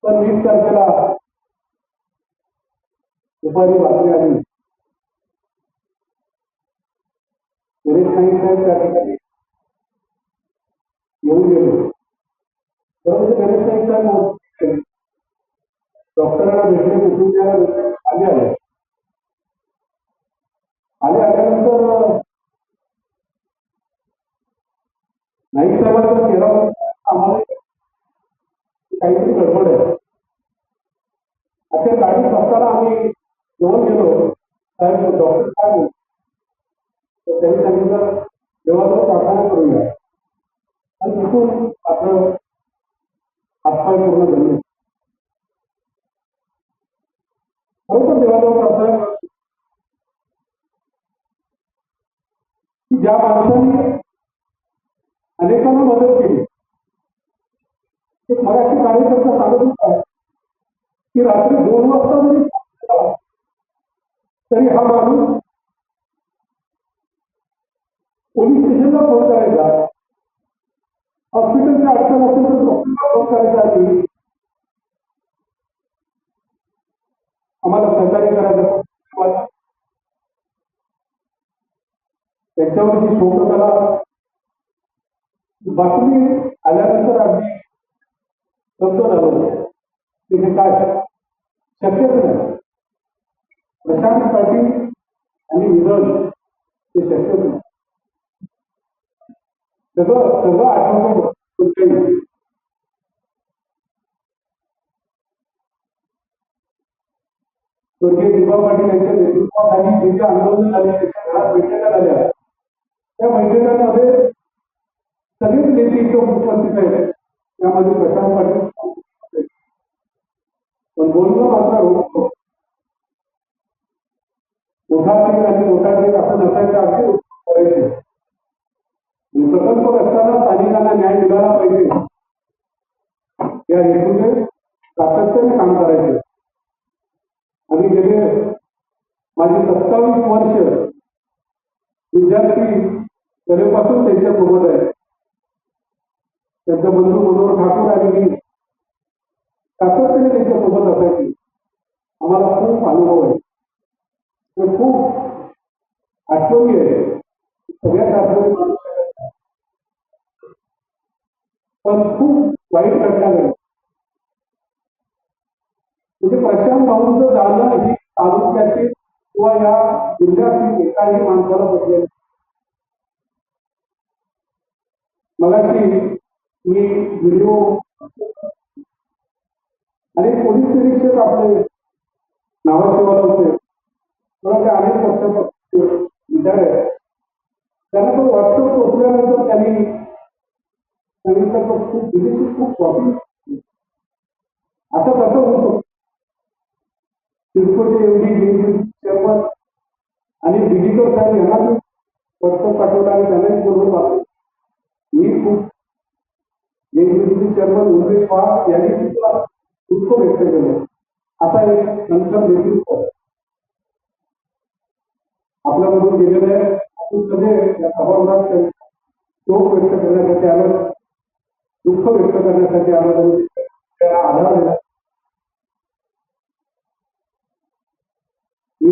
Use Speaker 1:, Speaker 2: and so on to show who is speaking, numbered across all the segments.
Speaker 1: पण 20 तारखेला दुपारी बातमी आली, गणेश नाईक साहेब त्या ठिकाणी येऊन गेले. परंतु गणेश नाईक साहेब डॉक्टरांना भेटले, कुटुंबियाला भेटले, आले आल्यानंतर नाईक साहेबांचा चेहरा आम्हाला काहीतरी गडबड आहे. अशा गाडीत बसताना आम्ही जवळ गेलो, साहेब डॉक्टर काय बोलतो, तर त्यांनी सांगितलं देवाजवळ प्रार्थना करूया. आणि तिथून आपलं हातपाय पूर्ण झाले. बरोबर देवाजवळ प्रार्थना करतो की ज्या माणसाने अनेकांना मदत केली. एक मराठी कार्यकर्ता सांगत होता की रात्री 2 वाजता जरी तरी हा माणूस पोलीस स्टेशनला फोन करायचा, हॉस्पिटलच्या अडचण असेल तर डॉक्टरला फोन करायचा, आधी आम्हाला सहकार्य करायचं. त्याच्यावरची शोककला बातमी आल्यानंतर अगदी स्तब्ध झालो. तिथे काय शक्यच नाही. प्रशांत पाटील आणि विरोध हे शक्यच नाही. सगळं आठवतं. स्वर्गीय दिबा पाटील यांच्या नेतृत्वाखाली जे आंदोलन झाले, त्याच्या घरात बैठका झाल्या. त्या बैठकांमध्ये सगळेच नेते इथं उपस्थित आहेत. त्यामध्ये प्रशांत पाटील, पण बोलणं मात्र रोख मोठाचे आणि मोठाचे असं नसायचं. अगदी करायचे. प्रकल्प असताना स्थानिकांना न्याय मिळाला पाहिजे या हेतूने सातत्याने काम करायचे. आम्ही गेले माझी 27 वर्ष विद्यार्थी कलेपासून त्यांच्या सोबत आहे. त्यांचा बंधू मनोहर ठाकूर आणि मी सातत्याने त्यांच्या सोबत असायची. आम्हाला खूप अनुभव आहे, खूप आठवणी आहे. सगळ्याच आठवणी मानू शकत नाही, पण खूप वाईट घटना घडली. म्हणजे प्रशांत भाऊंचं जाणं ही तालुक्याची किंवा या जिल्ह्यातील एकाही माणसाला बदलेल. मगाशी मी व्हिडिओ आणि पोलीस निरीक्षक आपले नावाशिवाला होते, परंतु अनेक वर्षापासून विचार आहे. त्यांना तो व्हॉट्सअप पोचल्यानंतर त्यांनी सांगितलं तो खूप विदेशी खूप शॉपिंग असं कसं होऊ शकतो. सिडकोचे एवढी चेअरमन आणि डिजिटल साहेब यांना मी व्हॉट्सअप पाठवला आणि त्यांनाही बोलवून पाठवलं. मी खूप एनडीचे चेअरमन उमेश पवार यांनी सुद्धा दुःख व्यक्त केलं. असा एक नंतर नेतृत्व आपल्यामधून गेलेलं आहे. आपण सगळे या सभागृहात शोक व्यक्त करण्यासाठी आलं, दुःख व्यक्त करण्यासाठी आलं, त्याला आधार दिला. मी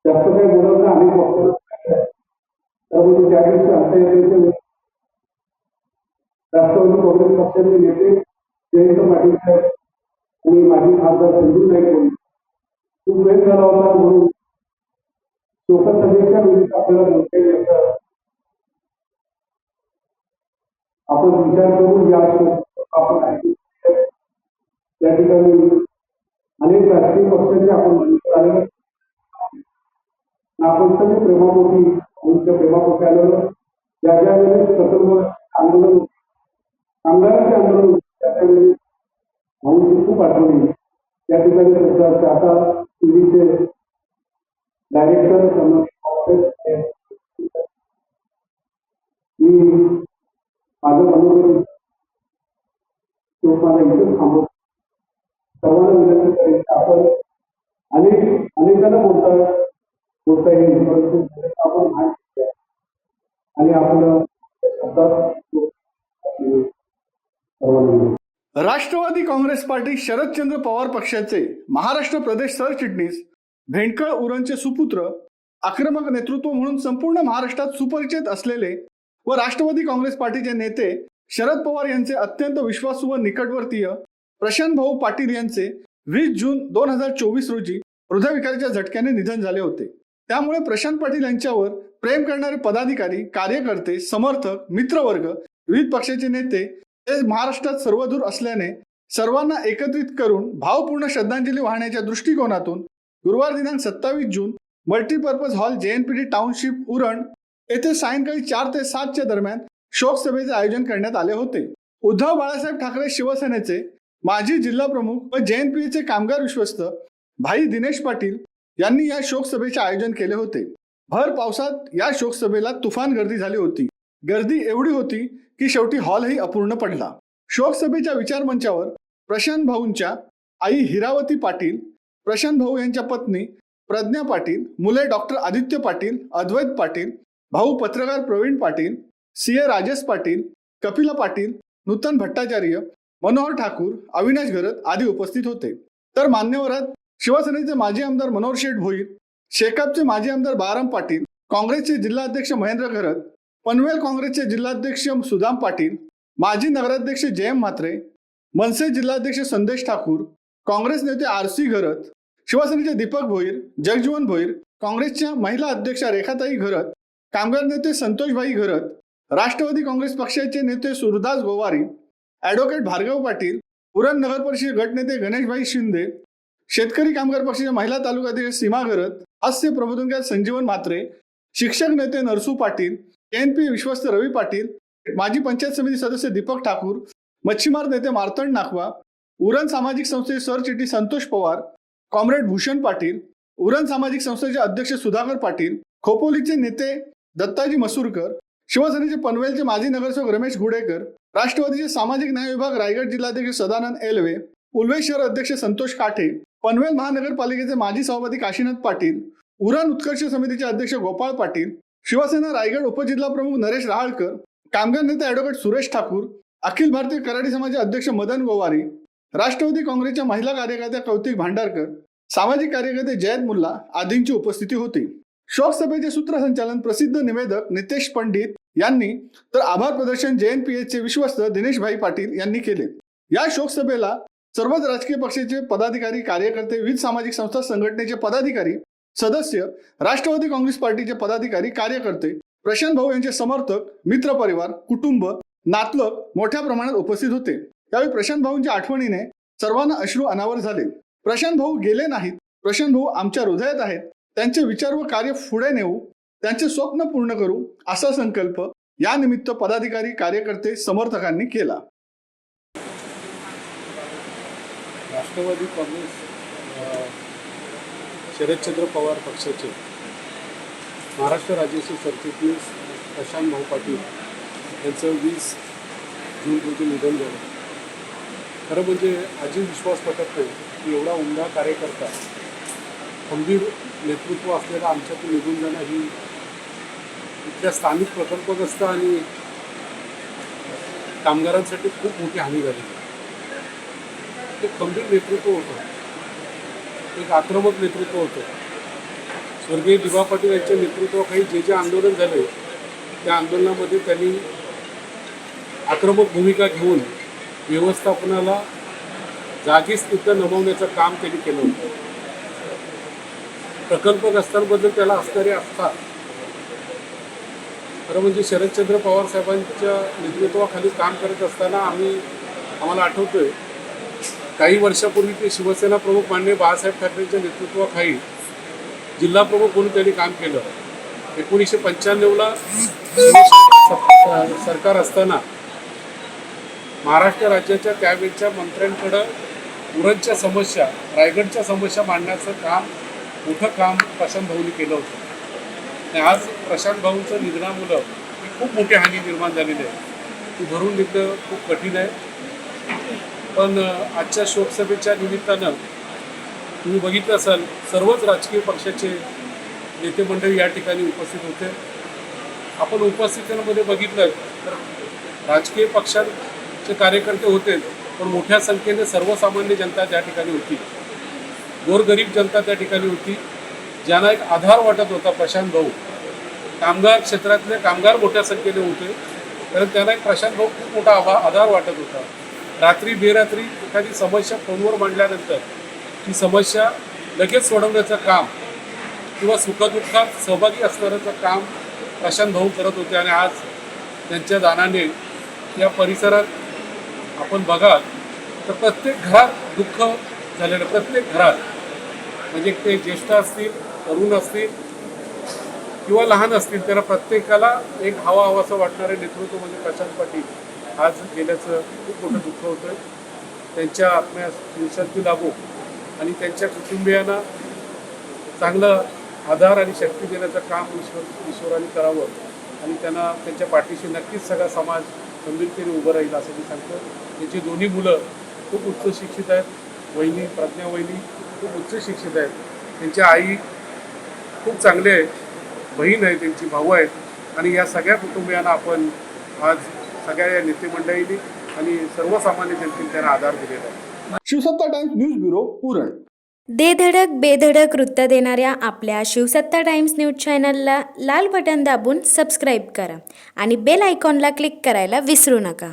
Speaker 1: जास्त काही बोलत नाही. अनेक वक्तव्य त्यामध्ये त्या दिवशी आमच्या राष्ट्रवादी काँग्रेस पक्षाचे नेते जयंत पाटील साहेब आणि माजी खासदार संजीव नाईक बोलले. खूप वेळ झाला होता म्हणून शोकसभेच्या वेळी आपल्याला बोलता येतं. आपण विचार करून या शोक आपण ऐकू. त्या ठिकाणी अनेक राजकीय पक्षाचे आपण मंत्री आलेलं, आपण सगळे प्रेमापोटी आमच्या प्रेमापोटी आलेलं. ज्या ज्या वेळेस प्रकल्प आंदोलन, कामगारांचे आंदोलन, त्यावेळी भाऊंची खूप आठवणी. त्या ठिकाणी त्यांच्या आता टीव्हीचे डायरेक्टर मी माझं मनोरंजन माझा इथेच थांबवतो. सर्वांना विनंती करेन आपण अनेकांना बोलता येईल, परंतु आपण माहिती आणि आपलं शब्दात सर्वांना.
Speaker 2: राष्ट्रवादी काँग्रेस पार्टी शरदचंद्र पवार पक्षाचे महाराष्ट्र प्रदेश सरचिटणीस भेंडकळ उरणचे सुपुत्र, आक्रमक नेतृत्व म्हणून संपूर्ण महाराष्ट्रात सुपरिचित असलेले व राष्ट्रवादी काँग्रेस पार्टीचे नेते शरद पवार यांचे अत्यंत विश्वासू व निकटवर्तीय प्रशांत भाऊ पाटील यांचे 20 जून 2024 रोजी हृदयविकाराच्या झटक्याने निधन झाले होते. त्यामुळे प्रशांत पाटील यांच्यावर प्रेम करणारे पदाधिकारी, कार्यकर्ते, समर्थक, मित्रवर्ग, विविध पक्षाचे नेते हे महाराष्ट्रात सर्वदूर असल्याने सर्वांना एकत्रित करून भावपूर्ण श्रद्धांजली वाहण्याच्या दृष्टिकोनातून गुरुवार दिनांक 27 जून multipurpose hall JNPT township Uran येथे सायंकाळी 4 ते 7 च्या दरम्यान शोक सभेचे आयोजन करण्यात आले होते. उद्धव बाळासाहेब ठाकरे शिवसेनेचे माजी जिल्हा प्रमुख व JNPTचे कामगार विश्वस्त भाई दिनेश पाटील यांनी या शोक सभेचे आयोजन केले होते. भर पावसात या शोक सभेला तुफान गर्दी झाली होती. गर्दी एवढी होती की शेवटी हॉलही अपूर्ण पडला. शोक सभेच्या विचारमंचावर प्रशांत भाऊंच्या आई हिरावती पाटील, प्रशांत भाऊ यांच्या पत्नी प्रज्ञा पाटील, मुले डॉक्टर आदित्य पाटील, अद्वैत पाटील, भाऊ पत्रकार प्रवीण पाटील, CA राजेश पाटील, कपिला पाटील, नूतन भट्टाचार्य, मनोहर ठाकूर, अविनाश घरत आदी उपस्थित होते. तर मान्यवरात शिवसेनेचे माजी आमदार मनोहर शेठ भोईर, शेकापचे माजी आमदार बाराम पाटील, काँग्रेसचे जिल्हाध्यक्ष महेंद्र घरत, पनवेल काँग्रेसचे जिल्हाध्यक्ष सुदाम पाटील, माजी नगराध्यक्ष JM म्हात्रे, मनसे जिल्हाध्यक्ष संदेश ठाकूर, काँग्रेस नेते RC घरत, शिवसेनेचे दीपक भोईर, जगजीवन भोईर, काँग्रेसच्या महिला अध्यक्षा रेखाताई घरत, कामगार नेते संतोषभाई घरत, राष्ट्रवादी काँग्रेस पक्षाचे नेते सुरदास गोवारी, ॲडव्होकेट भार्गव पाटील, उरण नगर परिषद गटनेते गणेशभाई शिंदे, शेतकरी कामगार पक्षाच्या महिला तालुकाध्यक्ष सीमा घरत, हास्य प्रबोधनकार संजीवन म्हात्रे, शिक्षक नेते नरसू पाटील, KNP विश्वस्त रवी पाटील, माजी पंचायत समिती सदस्य दीपक ठाकूर, मच्छीमार नेते मार्तंड नाखवा, उरण सामाजिक संस्थेचे सरचिटणीस संतोष पवार, कॉम्रेड भूषण पाटील, उरण सामाजिक संस्थेचे अध्यक्ष सुधाकर पाटील, खोपोलीचे नेते दत्ताजी मसूरकर, शिवसेनेचे पनवेलचे माजी नगरसेवक रमेश घुडेकर, राष्ट्रवादीचे सामाजिक न्याय विभाग रायगड जिल्हाध्यक्ष सदानंद एलवे, उल्वे शहर अध्यक्ष संतोष काठे, पनवेल महानगरपालिकेचे माजी सभापती काशीनाथ पाटील, उरण उत्कर्ष समितीचे अध्यक्ष गोपाळ पाटील, शिवसेना रायगड उपजिल्हा प्रमुख नरेश रहाळकर, कामगार नेते ॲडव्होकेट सुरेश ठाकूर, अखिल भारतीय कराडी समाजाचे अध्यक्ष मदन गोवारी, राष्ट्रवादी काँग्रेसच्या महिला कार्यकर्त्या कौतिक भांडारकर, सामाजिक कार्यकर्ते जयद मुल्ला आदींची उपस्थिती होती. शोक सभेचे सूत्रसंचालन प्रसिद्ध निवेदक नितेश पंडित यांनी तर आभार प्रदर्शन JNPTचे विश्वस्त दिनेशभाई पाटील यांनी केले. या शोक सभेला सर्वच राजकीय पक्षाचे पदाधिकारी, कार्यकर्ते, विविध सामाजिक संस्था संघटनेचे पदाधिकारी, सदस्य, राष्ट्रवादी काँग्रेस पार्टीचे पदाधिकारी, कार्यकर्ते, प्रशांत भाऊ यांचे समर्थक, मित्रपरिवार, कुटुंब, नातलग मोठ्या प्रमाणात उपस्थित होते. त्यावेळी प्रशांत भाऊंच्या आठवणीने सर्वांना अश्रू अनावर झाले. प्रशांत भाऊ गेले नाहीत, प्रशांत भाऊ आमच्या हृदयात आहेत. त्यांचे विचार व कार्य पुढे नेऊ, त्यांचे स्वप्न पूर्ण करू असा संकल्प या निमित्त पदाधिकारी, कार्यकर्ते, समर्थकांनी केला.
Speaker 3: राष्ट्रवादी काँग्रेस शरदचंद्र पवार पक्षाचे महाराष्ट्र राज्याचे सरचिटणीस प्रशांत भाऊ पाटील यांचं 20 जून रोजी निधन झालं. खरं म्हणजे आजही विश्वास पटत नाही की एवढा उमदा कार्यकर्ता, खंबीर नेतृत्व असलेला आमच्यातून निघून जाणं ही इथल्या स्थानिक प्रकल्पग्रस्त आणि कामगारांसाठी खूप मोठी हानी झाली. ते खंबीर नेतृत्व होतं, एक आक्रमक नेतृत्व होतं. स्वर्गीय दिबा पाटील यांच्या नेतृत्वाखाली जे आंदोलन झाले त्या आंदोलनामध्ये त्यांनी आक्रमक भूमिका घेऊन व्यवस्थापनाला जागीच तिथं नमवण्याचं काम त्यांनी केलं होतं. प्रकल्पग्रस्तांबद्दल त्याला असणारी आस्था, खरं म्हणजे शरदचंद्र पवार साहेबांच्या नेतृत्वाखाली काम करत असताना आम्हाला आठवतोय काही वर्षापूर्वी ते शिवसेना प्रमुख माननीय बाळासाहेब ठाकरेंच्या नेतृत्वाखाली जिल्हा प्रमुख म्हणून त्यांनी काम केलं. 1995ला सरकार असताना महाराष्ट्र राज्याच्या त्यावेळच्या मंत्र्यांकडं उरणच्या समस्या, रायगडच्या समस्या मांडण्याचं काम, मोठं काम प्रशांत भाऊंनी केलं होतं. आणि आज प्रशांत भाऊंचं निधनामुळं खूप मोठी हानी निर्माण झालेली आहे. ती भरून निघणं खूप कठीण आहे. पण आजच्या शोकसभेच्या निमित्तानं तुम्ही बघितलं असाल सर्वच राजकीय पक्षाचे नेते मंडळी या ठिकाणी उपस्थित होते. आपण उपस्थितीमध्ये बघितलं तर राजकीय पक्षात चे कार्यकर्ते होते, पण मोठ्या संख्येने सर्वसामान्य जनता त्या ठिकाणी होती, गोरगरीब जनता त्या ठिकाणी होती, ज्यांना एक आधार वाटत होता. प्रशांत भाऊ, कामगार क्षेत्रातले कामगार मोठ्या संख्येने होते, कारण त्यांना एक प्रशांत भाऊ खूप मोठा आधार वाटत होता. रात्री बेरात्री एखादी समस्या फोनवर मांडल्यानंतर ती समस्या लगेच सोडवण्याचं काम किंवा सुखदुःखात सहभागी असणाऱ्याचं काम प्रशांत भाऊ करत होते. आणि आज त्यांच्या दानाने या परिसरात आपण बघाल तर प्रत्येक घरात दुःख झालेलं, प्रत्येक घरात, म्हणजे ते ज्येष्ठ असतील, तरुण असतील किंवा लहान असतील, त्याला प्रत्येकाला एक हवाहवासं वाटणारे नेतृत्व म्हणजे प्रशांत पाटील आज गेल्याचं खूप मोठं दुःख होतं. त्यांच्या आत्म्यास शांती लाभो आणि त्यांच्या कुटुंबियांना चांगलं आधार आणि शक्ती देण्याचं काम ईश्वराने करावं आणि त्यांना त्यांच्या पाठीशी नक्कीच सगळा समाज गंभीरतेने उभं राहील असं मी सांगतो. त्यांची दोन्ही मुलं खूप उच्च शिक्षित आहेत. वहिनी प्रज्ञा वहिनी खूप उच्च शिक्षित आहेत. त्यांच्या आई खूप चांगले आहेत, बहीण आहे, त्यांची भाऊ आहेत आणि या सगळ्या कुटुंबियांना आपण आज सगळ्या या नेते मंडळींनी आणि सर्वसामान्य जनतेने त्यांना आधार दिलेला आहे.
Speaker 2: शिवसत्ता टाइम्स न्यूज ब्युरो उरण.
Speaker 4: दे धडक बेधडक वृत्त देणाऱ्या आपल्या शिवसत्ता टाइम्स न्यूज चॅनलला लाल बटन दाबून सबस्क्राईब करा आणि बेल आयकॉनला क्लिक करायला विसरू नका.